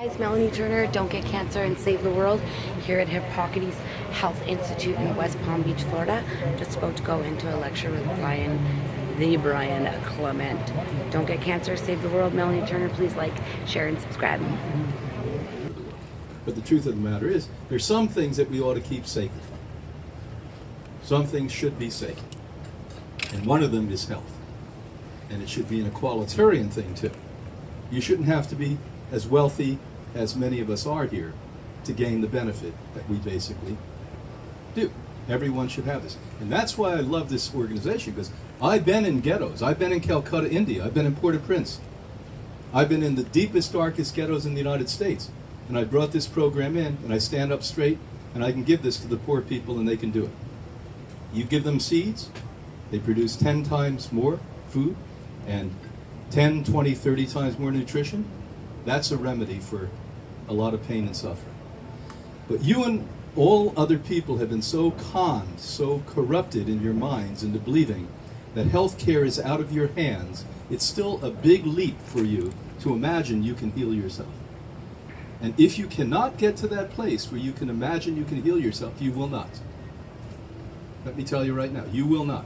Guys, Melanie Turner, Don't Get Cancer and Save the World here at Hippocrates Health Institute in West Palm Beach, Florida. Just about to go into a lecture with Brian Clement. Don't get cancer, save the world. Melanie Turner, please like, share, and subscribe. But the truth of the matter is, there's some things that we ought to keep sacred. Some things should be sacred. And one of them is health. And it should be an equalitarian thing too. You shouldn't have to be as wealthy as many of us are here to gain the benefit that we basically do. Everyone should have this. And that's why I love this organization, because I've been in ghettos. I've been in Calcutta, India. I've been in Port-au-Prince. I've been in the deepest, darkest ghettos in the United States. And I brought this program in, and I stand up straight, and I can give this to the poor people, and they can do it. You give them seeds, they produce 10 times more food, and 10, 20, 30 times more nutrition. That's a remedy for a lot of pain and suffering. But you and all other people have been so conned, so corrupted in your minds into believing that health care is out of your hands. It's still a big leap for you to imagine you can heal yourself. And if you cannot get to that place where you can imagine you can heal yourself, you will not. Let me tell you right now, you will not.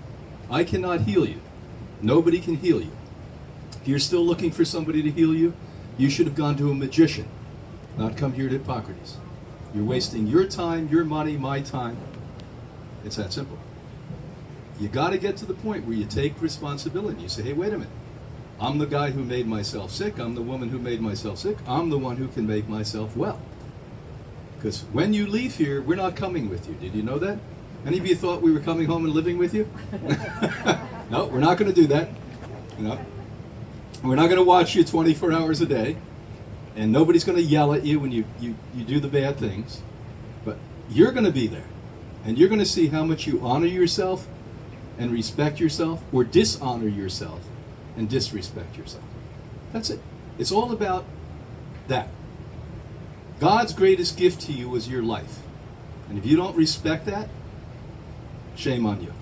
I cannot heal you. Nobody can heal you. If you're still looking for somebody to heal you, you should have gone to a magician, not come here to Hippocrates. You're wasting your time, your money, my time. It's that simple. You got to get to the point where you take responsibility. You say, hey, wait a minute. I'm the guy who made myself sick. I'm the woman who made myself sick. I'm the one who can make myself well. Because when you leave here, we're not coming with you. Did you know that? Any of you thought we were coming home and living with you? No, we're not going to do that. No. We're not going to watch you 24 hours a day, and nobody's going to yell at you when you do the bad things. But you're going to be there, and you're going to see how much you honor yourself and respect yourself, or dishonor yourself and disrespect yourself. That's it. It's all about that. God's greatest gift to you was your life. And if you don't respect that, shame on you.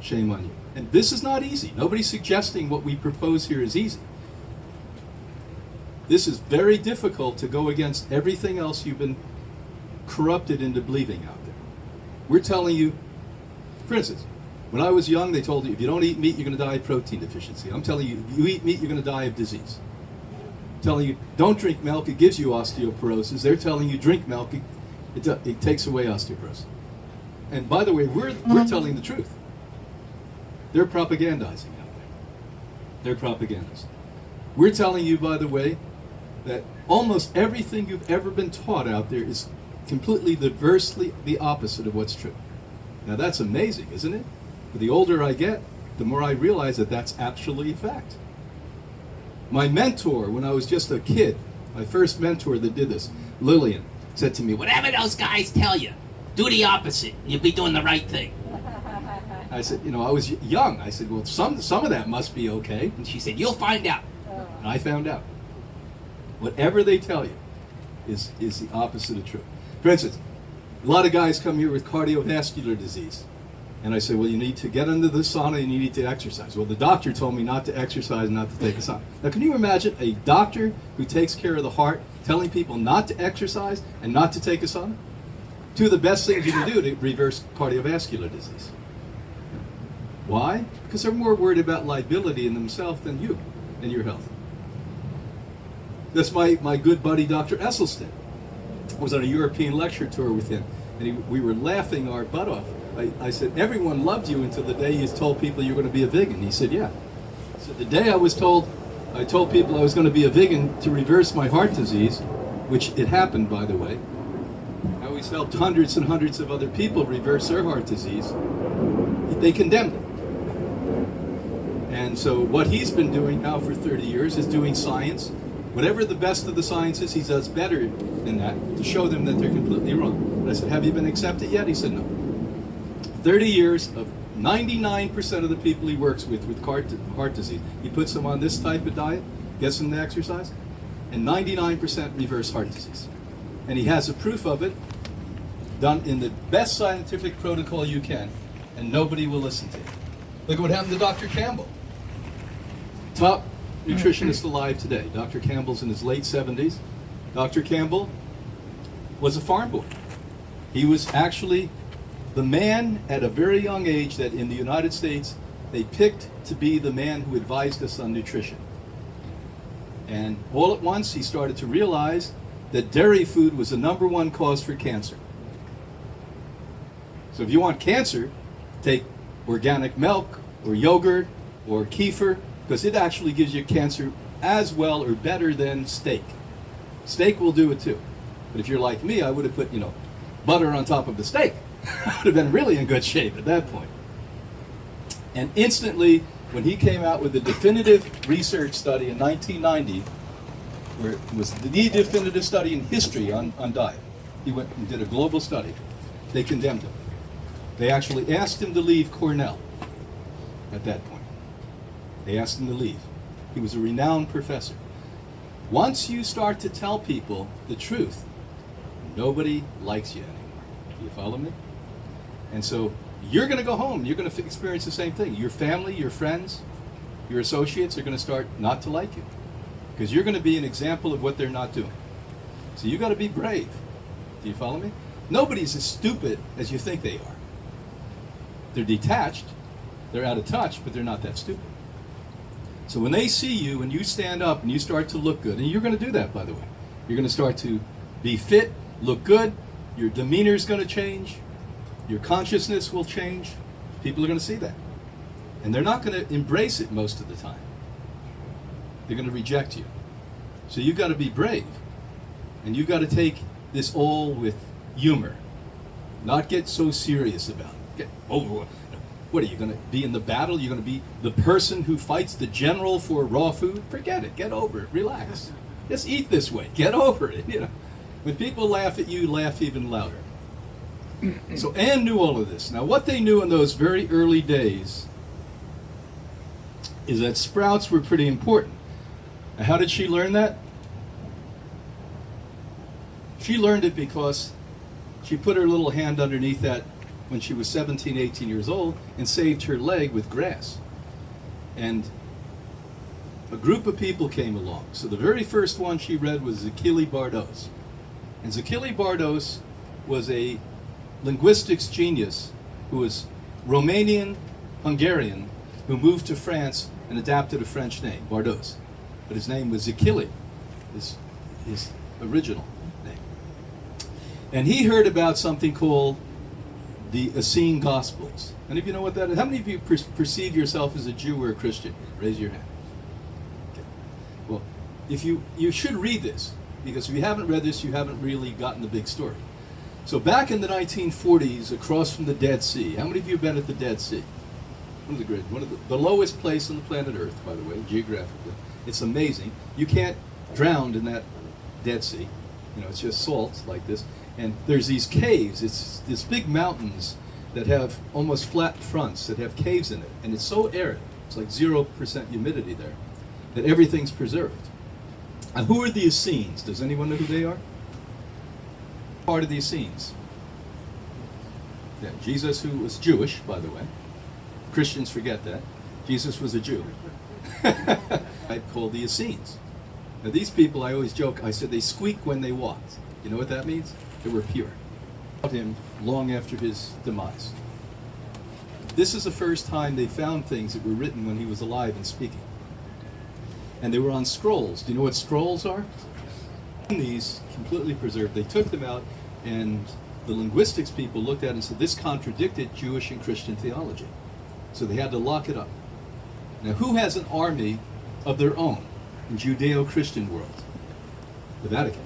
Shame on you. And this is not easy. Nobody's suggesting what we propose here is easy. This is very difficult to go against everything else you've been corrupted into believing out there. We're telling you, for instance, when I was young, they told you, if you don't eat meat, you're going to die of protein deficiency. I'm telling you, if you eat meat, you're going to die of disease. I'm telling you, don't drink milk, it gives you osteoporosis. They're telling you, drink milk, it takes away osteoporosis. And by the way, we're telling the truth. They're propagandizing out there. They're propagandists. We're telling you, by the way, that almost everything you've ever been taught out there is completely diversely the opposite of what's true. Now that's amazing, isn't it? But the older I get, the more I realize that that's actually a fact. My mentor, when I was just a kid, my first mentor that did this, Lillian, said to me, whatever those guys tell you, do the opposite, and you'll be doing the right thing. I said, you know, I was young. I said, well, some of that must be okay. And she said, you'll find out. And I found out. Whatever they tell you is the opposite of true. For instance, a lot of guys come here with cardiovascular disease. And I say, well, you need to get under the sauna and you need to exercise. Well, the doctor told me not to exercise and not to take a sauna. Now, can you imagine a doctor who takes care of the heart telling people not to exercise and not to take a sauna? Two of the best things you can do to reverse cardiovascular disease. Why? Because they're more worried about liability in themselves than you and your health. That's my good buddy, Dr. Esselstyn. I was on a European lecture tour with him, and we were laughing our butt off. I said, everyone loved you until the day you told people you were going to be a vegan. He said, yeah. So the day I told people I was going to be a vegan to reverse my heart disease, which it happened, by the way. I always helped hundreds and hundreds of other people reverse their heart disease. They condemned it. And so what he's been doing now for 30 years is doing science. Whatever the best of the science is, he does better than that to show them that they're completely wrong. And I said, have you been accepted yet? He said, no. 30 years of 99% of the people he works with heart disease, he puts them on this type of diet, gets them to exercise, and 99% reverse heart disease. And he has a proof of it done in the best scientific protocol you can, and nobody will listen to you. Look at what happened to Dr. Campbell. Top nutritionist alive today. Dr. Campbell's in his late 70s. Dr. Campbell was a farm boy. He was actually the man at a very young age that in the United States they picked to be the man who advised us on nutrition. And all at once he started to realize that dairy food was the #1 cause for cancer. So if you want cancer, take organic milk or yogurt or kefir, because it actually gives you cancer as well or better than steak. Steak will do it too. But if you're like me, I would have put, butter on top of the steak. I would have been really in good shape at that point. And instantly, when he came out with the definitive research study in 1990, where it was the definitive study in history on diet, he went and did a global study. They condemned him. They actually asked him to leave Cornell at that point. They asked him to leave. He was a renowned professor. Once you start to tell people the truth, nobody likes you anymore. Do you follow me? And so you're going to go home. You're going to experience the same thing. Your family, your friends, your associates are going to start not to like you because you're going to be an example of what they're not doing. So you got to be brave. Do you follow me? Nobody's as stupid as you think they are. They're detached, they're out of touch, but they're not that stupid. So when they see you and you stand up and you start to look good, and you're going to do that, by the way. You're going to start to be fit, look good, your demeanor is going to change, your consciousness will change. People are going to see that. And they're not going to embrace it most of the time. They're going to reject you. So you've got to be brave. And you've got to take this all with humor. Not get so serious about it. Get over it. What are you going to be in the battle? You're going to be the person who fights the general for raw food? Forget it. Get over it. Relax. Just eat this way. Get over it. When people laugh at you, laugh even louder. So Anne knew all of this. Now what they knew in those very early days is that sprouts were pretty important. Now, how did she learn that? She learned it because she put her little hand underneath that when she was 17, 18 years old and saved her leg with grass. And a group of people came along. So the very first one she read was Zachary Bardos. And Zachary Bardos was a linguistics genius who was Romanian-Hungarian who moved to France and adapted a French name, Bardos. But his name was Zachary, his original name. And he heard about something called the Essene Gospels. Any of you know what that is? How many of you perceive yourself as a Jew or a Christian? Raise your hand. Okay. Well, if you should read this, because if you haven't read this, you haven't really gotten the big story. So back in the 1940s, across from the Dead Sea, how many of you have been at the Dead Sea? One of the lowest place on the planet Earth, by the way, geographically. It's amazing. You can't drown in that Dead Sea. It's just salt like this. And there's these caves. It's these big mountains that have almost flat fronts that have caves in it. And it's so arid, it's like 0% humidity there, that everything's preserved. And who are the Essenes? Does anyone know who they are? Part of the Essenes. Yeah, Jesus, who was Jewish, by the way. Christians forget that. Jesus was a Jew. I call the Essenes. Now these people, I always joke, I said they squeak when they walked. You know what that means? They were pure. Him long after his demise. This is the first time they found things that were written when he was alive and speaking. And they were on scrolls. Do you know what scrolls are? These completely preserved. They took them out, and the linguistics people looked at it and said this contradicted Jewish and Christian theology. So they had to lock it up. Now who has an army of their own in Judeo-Christian world? The Vatican.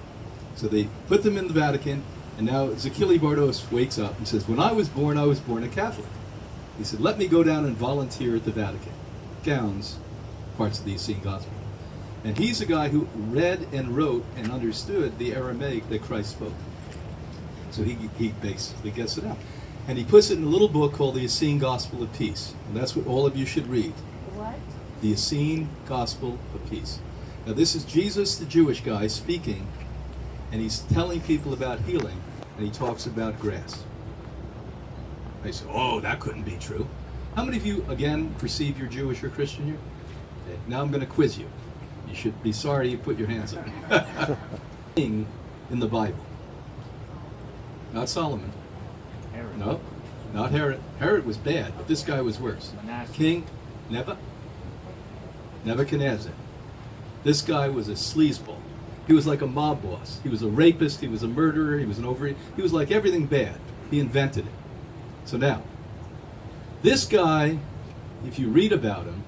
So they put them in the Vatican, and now Zachary Bardos wakes up and says, when I was born a Catholic. He said, let me go down and volunteer at the Vatican. Gowns, parts of the Essene Gospel. And he's a guy who read and wrote and understood the Aramaic that Christ spoke. So he basically gets it out. And he puts it in a little book called the Essene Gospel of Peace. And that's what all of you should read. What? The Essene Gospel of Peace. Now this is Jesus, the Jewish guy, speaking, and he's telling people about healing, and he talks about grass. They say, oh, that couldn't be true. How many of you, again, perceive you're Jewish or Christian here? Okay, now I'm going to quiz you. You should be sorry you put your hands up. king in the Bible? Not Solomon. Herod. No, not Herod. Herod was bad, but this guy was worse. Manasseh. King Nebuchadnezzar. This guy was a sleazeball. He was like a mob boss. He was a rapist. He was a murderer. He was an overeater. He was like everything bad. He invented it. So now, this guy, if you read about him,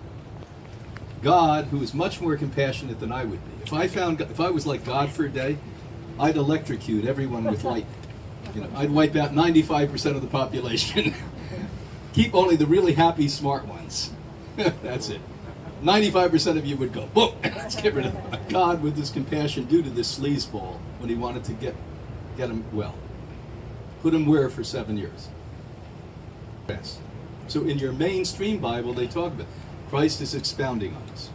God, who is much more compassionate than I would be. If I was like God for a day, I'd electrocute everyone with lightning. You know, I'd wipe out 95% of the population. Keep only the really happy, smart ones. That's it. 95% of you would go, boom, let's get rid of them. God, with his compassion due to this sleazeball, when he wanted to get him well, put him where for 7 years? Yes. So in your mainstream Bible, they talk about Christ is expounding on this,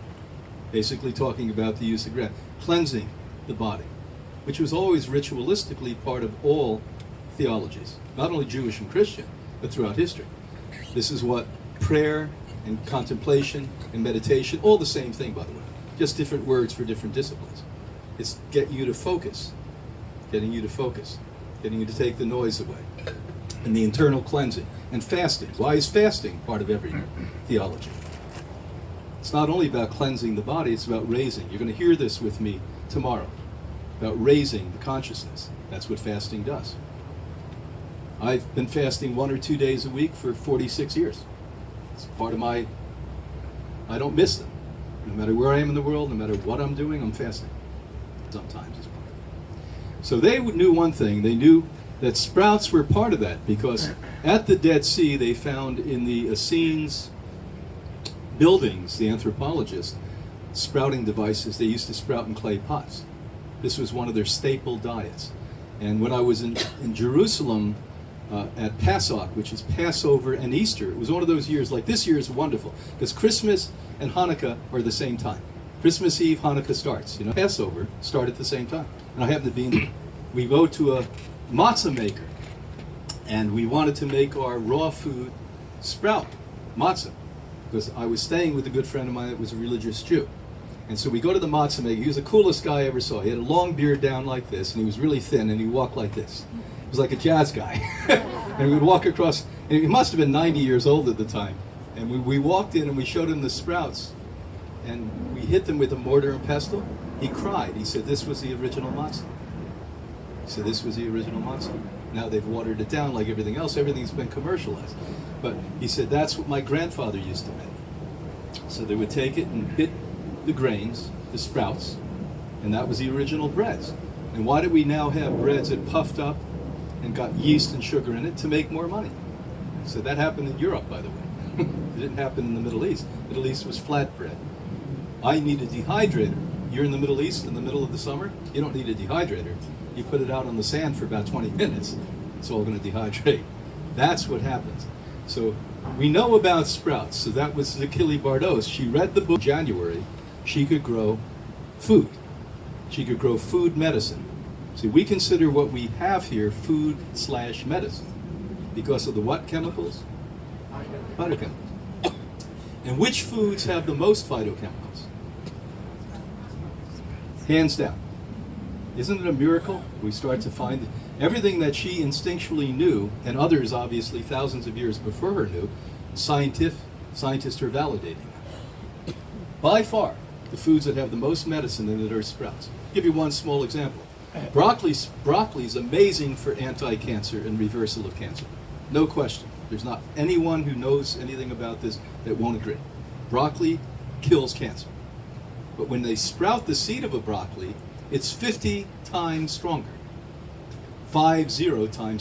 basically talking about the use of grass, cleansing the body, which was always ritualistically part of all theologies, not only Jewish and Christian, but throughout history. This is what prayer and contemplation and meditation, all the same thing, by the way, just different words for different disciplines. It's getting you to focus, getting you to take the noise away, and the internal cleansing, and fasting. Why is fasting part of every theology? It's not only about cleansing the body, it's about raising. You're going to hear this with me tomorrow, about raising the consciousness. That's what fasting does. I've been fasting 1 or 2 days a week for 46 years. It's part of my, I don't miss them. No matter where I am in the world, no matter what I'm doing, I'm fasting. Sometimes it's part of it. So they knew one thing. They knew that sprouts were part of that, because at the Dead Sea they found in the Essenes buildings, the anthropologists, sprouting devices. They used to sprout in clay pots. This was one of their staple diets. And when I was in Jerusalem at Passover, which is Passover and Easter, it was one of those years, like this year is wonderful, because Christmas and Hanukkah are the same time. Christmas Eve, Hanukkah starts. You know, Passover start at the same time. And I happen to be in there. We go to a matzah maker, and we wanted to make our raw food sprout matzah, because I was staying with a good friend of mine that was a religious Jew. And so we go to the matzah maker. He was the coolest guy I ever saw. He had a long beard down like this, and he was really thin, and he walked like this. He was like a jazz guy. And we would walk across, and he must have been 90 years old at the time. And we walked in, and we showed him the sprouts, and we hit them with a mortar and pestle. He cried. He said this was the original matzah. He said this was the original matzah. Now they've watered it down like everything else. Everything's been commercialized. But he said that's what my grandfather used to make. So they would take it and hit the grains, the sprouts, and that was the original breads. And why do we now have breads that puffed up and got yeast and sugar in it? To make more money. So that happened in Europe, by the way. It didn't happen in the Middle East. Middle East was flat bread. I need a dehydrator. You're in the Middle East in the middle of the summer, you don't need a dehydrator. You put it out on the sand for about 20 minutes, it's all going to dehydrate. That's what happens. So we know about sprouts. So that was Zachille Bardos. She read the book in January. She could grow food. She could grow food medicine. See, we consider what we have here food/medicine because of the what chemicals? Phytochemicals. And which foods have the most phytochemicals? Hands down. Isn't it a miracle? We start to find everything that she instinctually knew, and others obviously thousands of years before her knew, scientists are validating that. By far, the foods that have the most medicine in it are sprouts. I'll give you one small example. Broccoli is amazing for anti-cancer and reversal of cancer. No question. There's not anyone who knows anything about this that won't agree. Broccoli kills cancer. But when they sprout the seed of a broccoli, it's 50 times stronger. 50 times